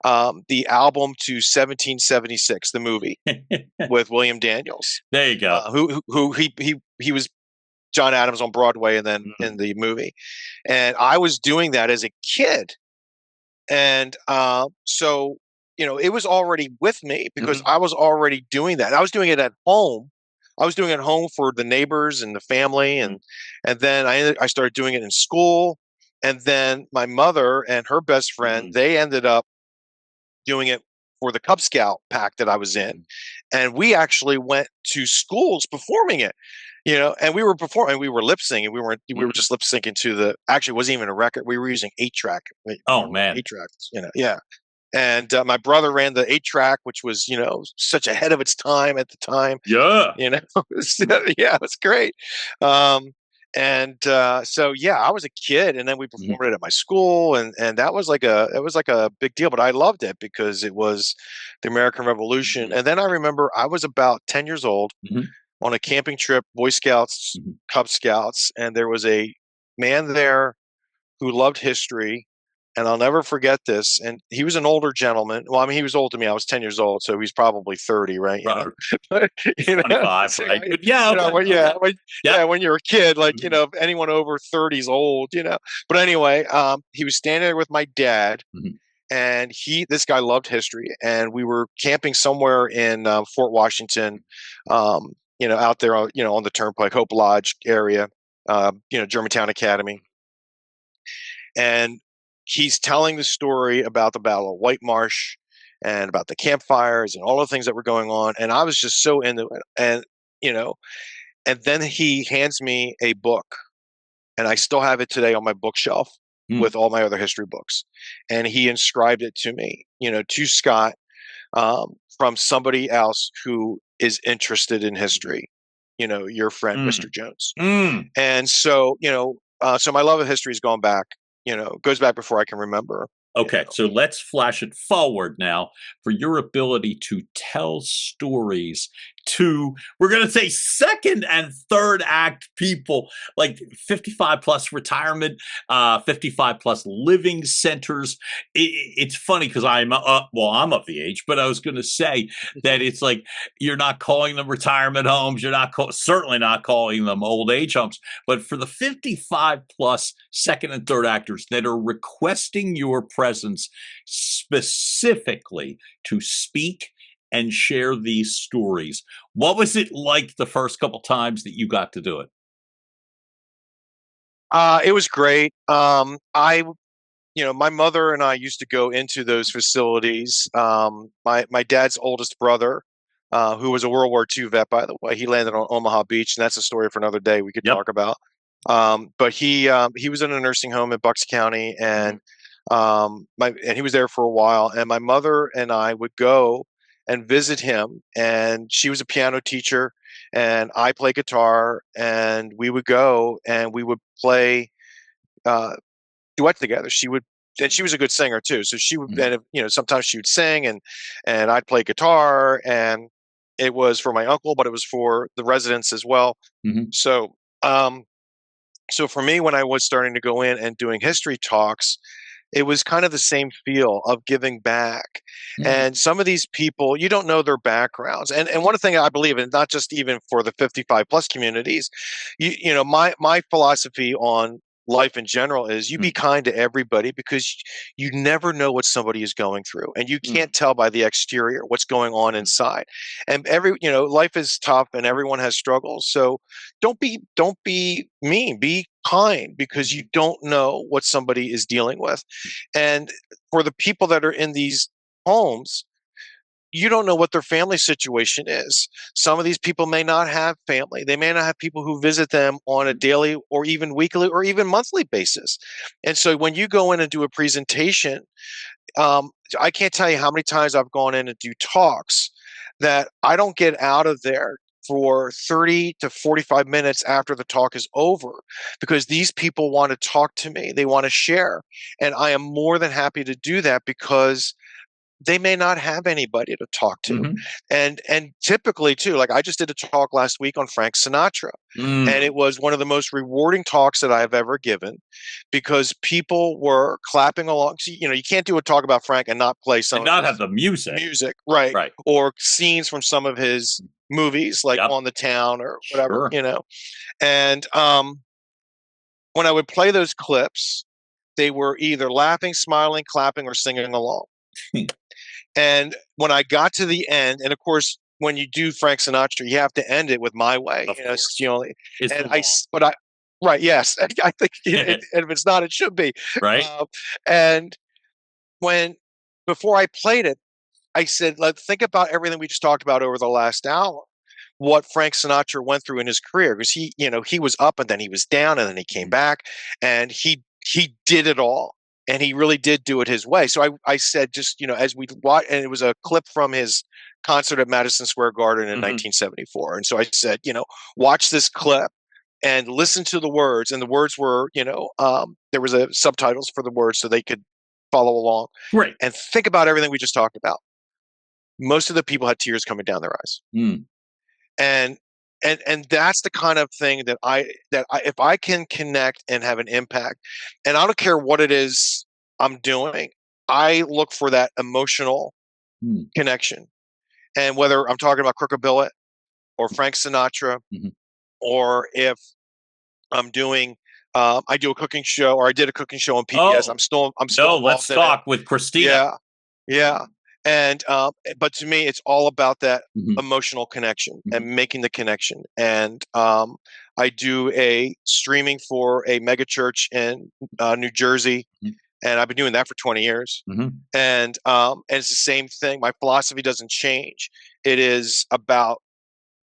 the album to 1776, the movie with William Daniels. There you go. Who he was John Adams on Broadway, and then in the movie, and I was doing that as a kid, and so it was already with me because I was already doing that. I was doing it at home. I was doing it at home for the neighbors and the family, and then I started doing it in school, and then my mother and her best friend, they ended up doing it for the Cub Scout pack that I was in. And we actually went to schools performing it, and we were performing, we were lip syncing. We were just lip syncing to actually, it wasn't even a record. We were using 8-track. Oh man. 8-tracks, yeah. And my brother ran the 8-track, which was, such ahead of its time at the time. Yeah. Yeah, it was great. So yeah, I was a kid, and then we performed it at my school, and that was like a big deal. But I loved it because it was the American Revolution. And then I remember I was about 10 years old on a camping trip, Boy Scouts, Cub Scouts, and there was a man there who loved history. And I'll never forget this. And he was an older gentleman. Well, I mean, he was old to me. I was 10 years old, so he's probably 30, right? 25, right? But yeah, when you're a kid, like anyone over 30 is old, But anyway, he was standing there with my dad, and this guy loved history, and we were camping somewhere in Fort Washington, out there, on the Turnpike, Hope Lodge area, Germantown Academy, and he's telling the story about the Battle of White Marsh and about the campfires and all the things that were going on. And I was just so into it. And, and then he hands me a book, and I still have it today on my bookshelf with all my other history books. And he inscribed it to me, to Scott, from somebody else who is interested in history, your friend, Mr. Jones. And so, so my love of history has gone back. Goes back before I can remember. Okay, so let's flash it forward now for your ability to tell stories to, we're going to say, second and third act people, like 55 plus retirement, 55 plus living centers. It's funny because I'm of the age, but I was going to say that it's like you're not calling them retirement homes. You're not certainly not calling them old age homes. But for the 55 plus second and third actors that are requesting your presence specifically to speak and share these stories, what was it like the first couple times that you got to do it? It was great. My mother and I used to go into those facilities. My dad's oldest brother, who was a World War II vet, by the way, he landed on Omaha Beach, and that's a story for another day we could talk about. But he was in a nursing home in Bucks County, and he was there for a while. And my mother and I would go and visit him, and she was a piano teacher, and I play guitar, and we would go and we would play duets together. She was a good singer too, so she would, and sometimes she would sing, and I'd play guitar, and it was for my uncle, but it was for the residents as well. So so for me, when I was starting to go in and doing history talks, it was kind of the same feel of giving back. And some of these people, you don't know their backgrounds. And one thing I believe in, not just even for the 55 plus communities, my philosophy on life in general is you be kind to everybody, because you never know what somebody is going through, and you can't tell by the exterior what's going on inside. And life is tough and everyone has struggles. So don't be mean, be kind, because you don't know what somebody is dealing with. And for the people that are in these homes, you don't know what their family situation is. Some of these people may not have family. They may not have people who visit them on a daily or even weekly or even monthly basis. And so when you go in and do a presentation, I can't tell you how many times I've gone in and do talks that I don't get out of there for 30 to 45 minutes after the talk is over, because these people want to talk to me. They want to share. And I am more than happy to do that, because they may not have anybody to talk to. And typically too, like I just did a talk last week on Frank Sinatra, and it was one of the most rewarding talks that I've ever given, because people were clapping along. So, you can't do a talk about Frank and not play some and not have the music, right, or scenes from some of his movies, like On the Town or whatever, And when I would play those clips, they were either laughing, smiling, clapping, or singing along. And when I got to the end, and of course, when you do Frank Sinatra, you have to end it with "My Way." It's the only. Right? Yes, I think, and if it's not, it should be. Right. And before I played it, I said, "Let's think about everything we just talked about over the last hour. What Frank Sinatra went through in his career, because he was up and then he was down and then he came back, and he did it all." And he really did do it his way. So I said, just, as we watch, and it was a clip from his concert at Madison Square Garden in 1974. And so I said, watch this clip and listen to the words. And the words were, there was a subtitles for the words so they could follow along. Right. And think about everything we just talked about. Most of the people had tears coming down their eyes. And that's the kind of thing that if I can connect and have an impact, and I don't care what it is I'm doing, I look for that emotional connection. And whether I'm talking about Crooked Billet or Frank Sinatra, or if I'm doing, I do a cooking show, or I did a cooking show on PBS. I'm still. Let's talk with Christina. Yeah. And but to me, it's all about that emotional connection and making the connection. And I do a streaming for a mega church in New Jersey, and I've been doing that for 20 years. And it's the same thing. My philosophy doesn't change. It is about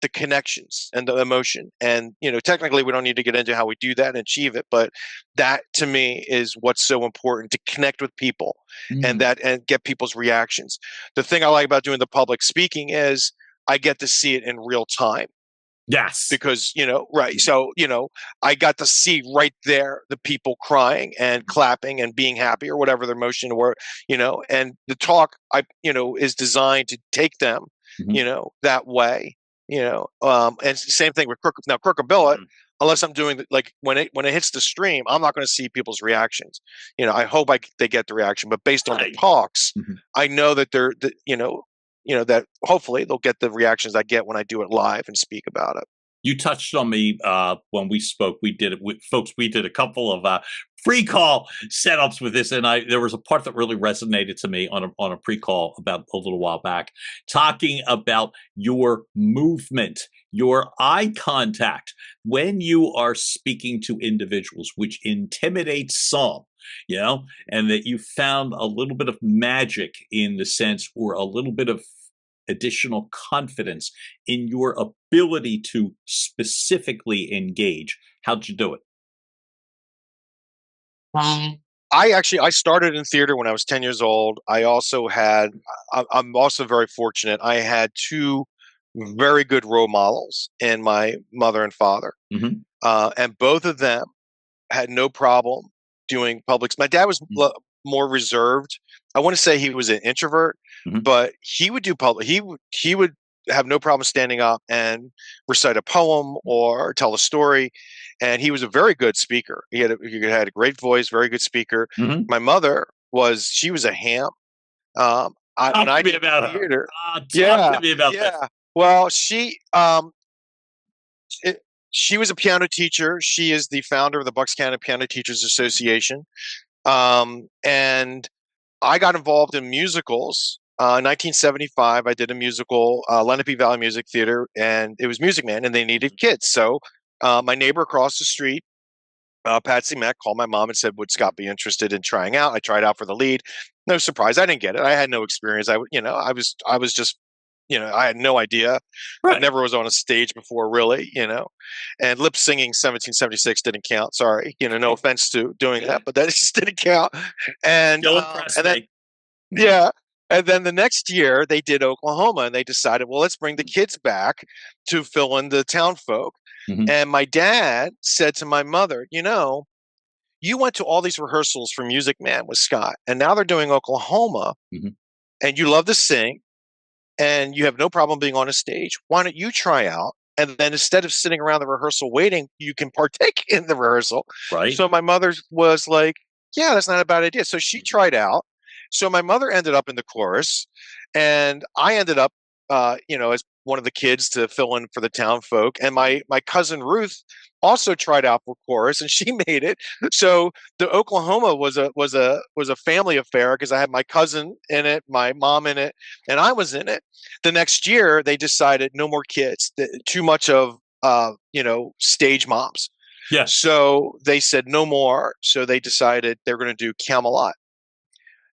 the connections and the emotion. And technically, we don't need to get into how we do that and achieve it, but that to me is what's so important, to connect with people and get people's reactions. The thing I like about doing the public speaking is I get to see it in real time. Yes. Because, right. So, I got to see right there the people crying and clapping and being happy, or whatever their emotion were, and the talk is designed to take them, that way. And same thing with Crooked Billet. Unless I'm doing when it hits the stream, I'm not going to see people's reactions. I hope they get the reaction, but based on the talks, I know that that hopefully they'll get the reactions I get when I do it live and speak about it. You touched on me when we spoke. We did it with folks. We did a couple of pre-call setups with this, and there was a part that really resonated to me on a pre-call about a little while back, talking about your movement, your eye contact when you are speaking to individuals, which intimidates some. And that you found a little bit of magic in the sense, or a little bit of additional confidence in your ability to specifically engage. How'd you do it? I started in theater when I was 10 years old. I'm also very fortunate. I had two very good role models in my mother and father. And both of them had no problem doing public. My dad was more reserved. I want to say he was an introvert, but he would do public. He would have no problem standing up and recite a poem or tell a story. And he was a very good speaker. He had a great voice, very good speaker. My mother she was a ham. Talk to me about her. Talk to me about that. Well, She was a piano teacher. She is the founder of the Bucks County Piano Teachers Association. And I got involved in musicals. In 1975, I did a musical, Lenape Valley Music Theater, and it was Music Man, and they needed kids. So my neighbor across the street, Patsy Mack, called my mom and said, "Would Scott be interested in trying out?" I tried out for the lead. No surprise, I didn't get it. I had no experience. I was just, I had no idea. Right. I never was on a stage before, really, and lip singing 1776 didn't count. Sorry, no offense to doing that, but that just didn't count. And Still impressed and then, me. yeah. And then the next year they did Oklahoma, and they decided, well, let's bring the kids back to fill in the town folk. Mhm. And my dad said to my mother, you went to all these rehearsals for Music Man with Scott, and now they're doing Oklahoma, Mhm. and you love to sing, and you have no problem being on a stage. Why don't you try out? And then instead of sitting around the rehearsal waiting, you can partake in the rehearsal. Right. So my mother was like, yeah, that's not a bad idea. So she tried out. So my mother ended up in the chorus, and I ended up, as one of the kids to fill in for the town folk. And my cousin Ruth also tried out for chorus, and she made it. So the Oklahoma was a family affair because I had my cousin in it, my mom in it, and I was in it. The next year, they decided no more kids, too much of stage moms. Yes. So they said no more. So they decided they're going to do Camelot.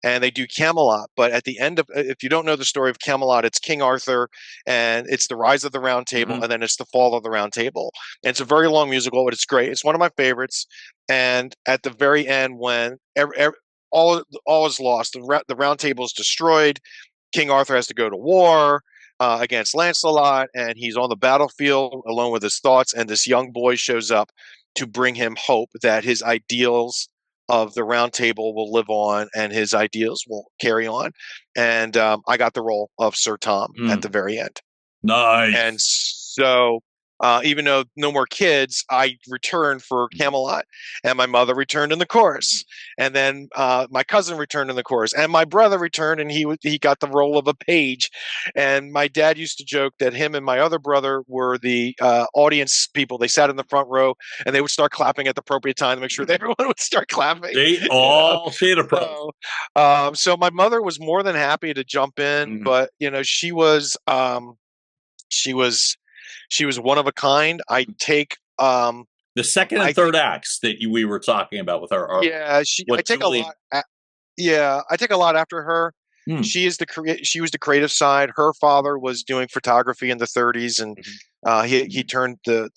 And they do Camelot, but at the end of, if you don't know the story of Camelot, it's King Arthur, and it's the rise of the Round Table, Mhm. and then it's the fall of the Round Table. And it's a very long musical, but it's great. It's one of my favorites. And at the very end, when all is lost, the Round Table is destroyed, King Arthur has to go to war against Lancelot, and he's on the battlefield alone with his thoughts. And this young boy shows up to bring him hope that his ideals of the Round Table will live on and his ideals will carry on. And I got the role of Sir Tom at the very end. Nice. And so even though no more kids, I returned for Camelot, and my mother returned in the chorus, and then my cousin returned in the chorus, and my brother returned, and he got the role of a page. And my dad used to joke that him and my other brother were the audience people. They sat in the front row, and they would start clapping at the appropriate time to make sure that everyone would start clapping. They all shade of pro. So my mother was more than happy to jump in, but she was one of a kind. I take the second and third acts that we were talking about with our I take a lot. I take a lot after her. She was the creative side. Her father was doing photography in the 30s, and he turned the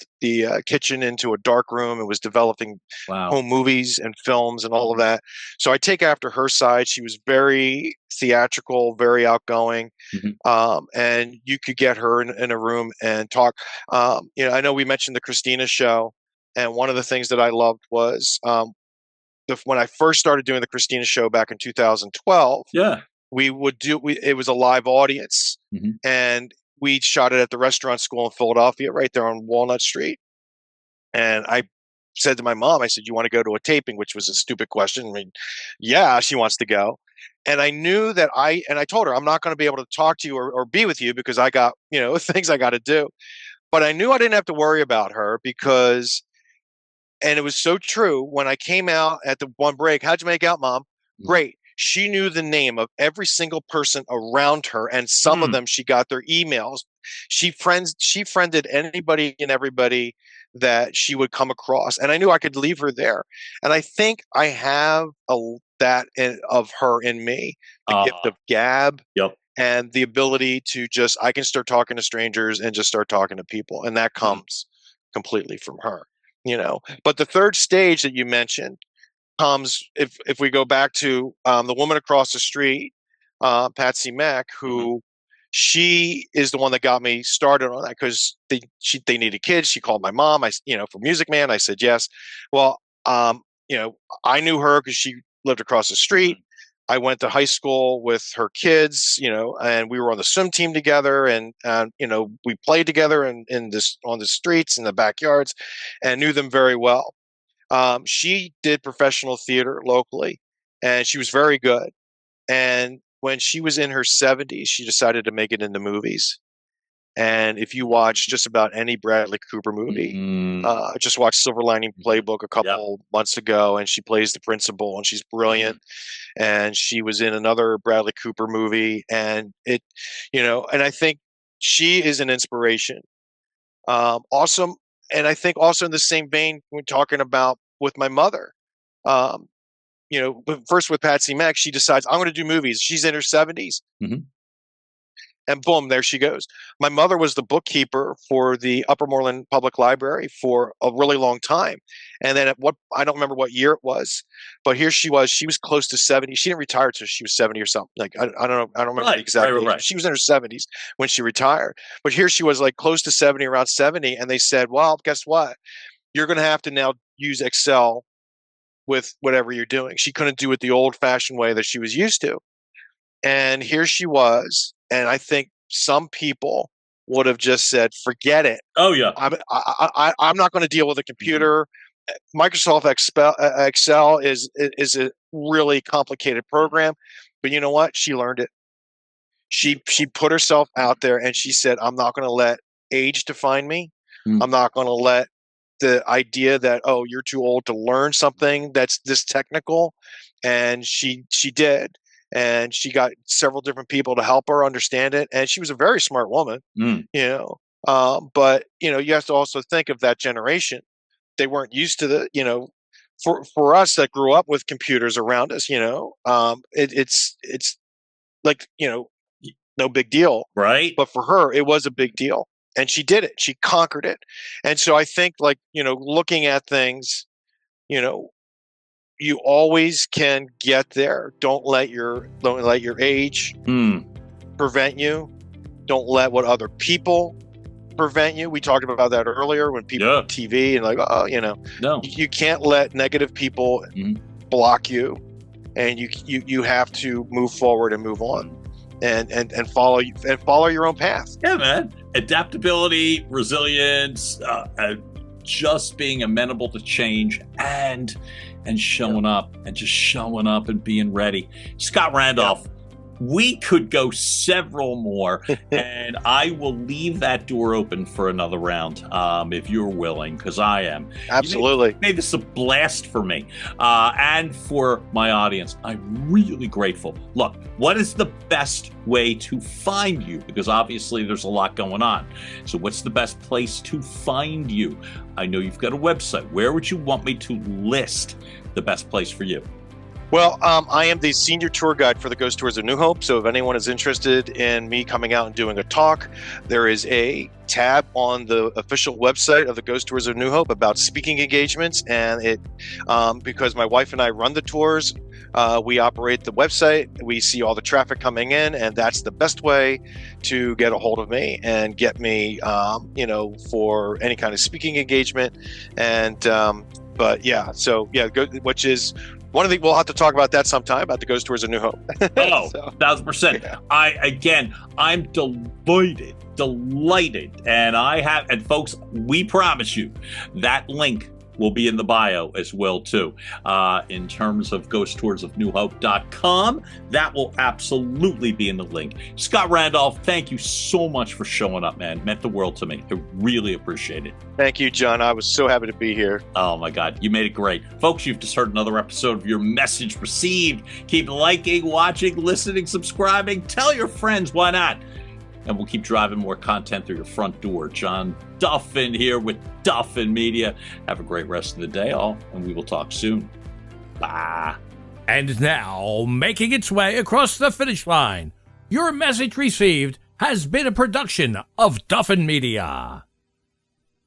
kitchen into a dark room and was developing home movies and films and all of that. So I take after her side. She was very theatrical, very outgoing, and you could get her in a room and talk. I know we mentioned the Christina show, and one of the things that I loved was when I first started doing the Christina show back in 2012. It was a live audience, and we shot it at the restaurant school in Philadelphia, right there on Walnut Street. And I said to my mom, I said, "You want to go to a taping?" Which was a stupid question. I mean, yeah, she wants to go. And I knew that I told her, I'm not going to be able to talk to you or be with you because I got, things I got to do. But I knew I didn't have to worry about her because, and it was so true, when I came out at the one break, how'd you make out, Mom? Great. She knew the name of every single person around her, and some of them she got their emails. She friended anybody and everybody that she would come across, and I knew I could leave her there. And I think I have that of her in me, the gift of gab, and the ability to I can start talking to strangers and just start talking to people, and that comes completely from her. But the third stage that you mentioned comes if we go back to the woman across the street, Patsy Mack, who she is the one that got me started on that because they needed kids. She called my mom. For Music Man, I said yes. Well, I knew her because she lived across the street. I went to high school with her kids, and we were on the swim team together, and we played together on the streets in the backyards, and knew them very well. She did professional theater locally, and she was very good. And when she was in her 70s, she decided to make it into movies. And if you watch just about any Bradley Cooper movie, I just watched Silver Lining Playbook a couple months ago, and she plays the principal, and she's brilliant. And she was in another Bradley Cooper movie, and and I think she is an inspiration. Awesome. And I think also in the same vein, we're talking about with my mother, but first with Patsy Mack, she decides, I'm going to do movies. She's in her 70s. And boom, there she goes. My mother was the bookkeeper for the Upper Moreland Public Library for a really long time. And then I don't remember what year it was, but here she was close to 70. She didn't retire until she was 70 or something. Like, I don't know. I don't remember the exact age. Right. She was in her 70s when she retired, but here she was like close to 70, around 70. And they said, well, guess what? You're going to have to now use Excel with whatever you're doing. She couldn't do it the old fashioned way that she was used to. And here she was. And I think some people would have just said, forget it. Oh, yeah. I'm not going to deal with a computer. Microsoft Excel is a really complicated program. But you know what? She learned it. She put herself out there and she said, I'm not going to let age define me. I'm not going to let the idea that, oh, you're too old to learn something that's this technical. And she did. And she got several different people to help her understand it. And she was a very smart woman, but, you have to also think of that generation. They weren't used to for us that grew up with computers around us, it's like, no big deal. Right. But for her, it was a big deal. And she did it. She conquered it. And so I think looking at things, you always can get there. Don't let your age prevent you. Don't let what other people prevent you. We talked about that earlier when people on TV and no. You can't let negative people block you, and you have to move forward and move on and follow your own path. Yeah, man. Adaptability, resilience, just being amenable to change and showing up and just showing up and being ready. Scott Randolph, we could go several more, and I will leave that door open for another round if you're willing, because I am. Absolutely. You made this a blast for me and for my audience. I'm really grateful. Look, what is the best way to find you? Because obviously there's a lot going on. So what's the best place to find you? I know you've got a website. Where would you want me to list the best place for you? Well, I am the senior tour guide for the Ghost Tours of New Hope. So if anyone is interested in me coming out and doing a talk, there is a tab on the official website of the Ghost Tours of New Hope about speaking engagements. And it, because my wife and I run the tours, we operate the website. We see all the traffic coming in, and that's the best way to get a hold of me and get me, for any kind of speaking engagement. And, which is one of the, we'll have to talk about that sometime, about the Ghost Tours of New Hope. Oh, 1,000%. Yeah. I'm delighted. And folks, we promise you that link will be in the bio as well, too. In terms of ghosttoursofnewhope.com, that will absolutely be in the link. Scott Randolph, thank you so much for showing up, man. Meant the world to me. I really appreciate it. Thank you, John. I was so happy to be here. Oh, my God. You made it great. Folks, you've just heard another episode of Your Message Received. Keep liking, watching, listening, subscribing. Tell your friends. Why not? And we'll keep driving more content through your front door. John Duffin here with Duffin Media. Have a great rest of the day, all, and we will talk soon. Bye. And now, making its way across the finish line, Your Message Received has been a production of Duffin Media.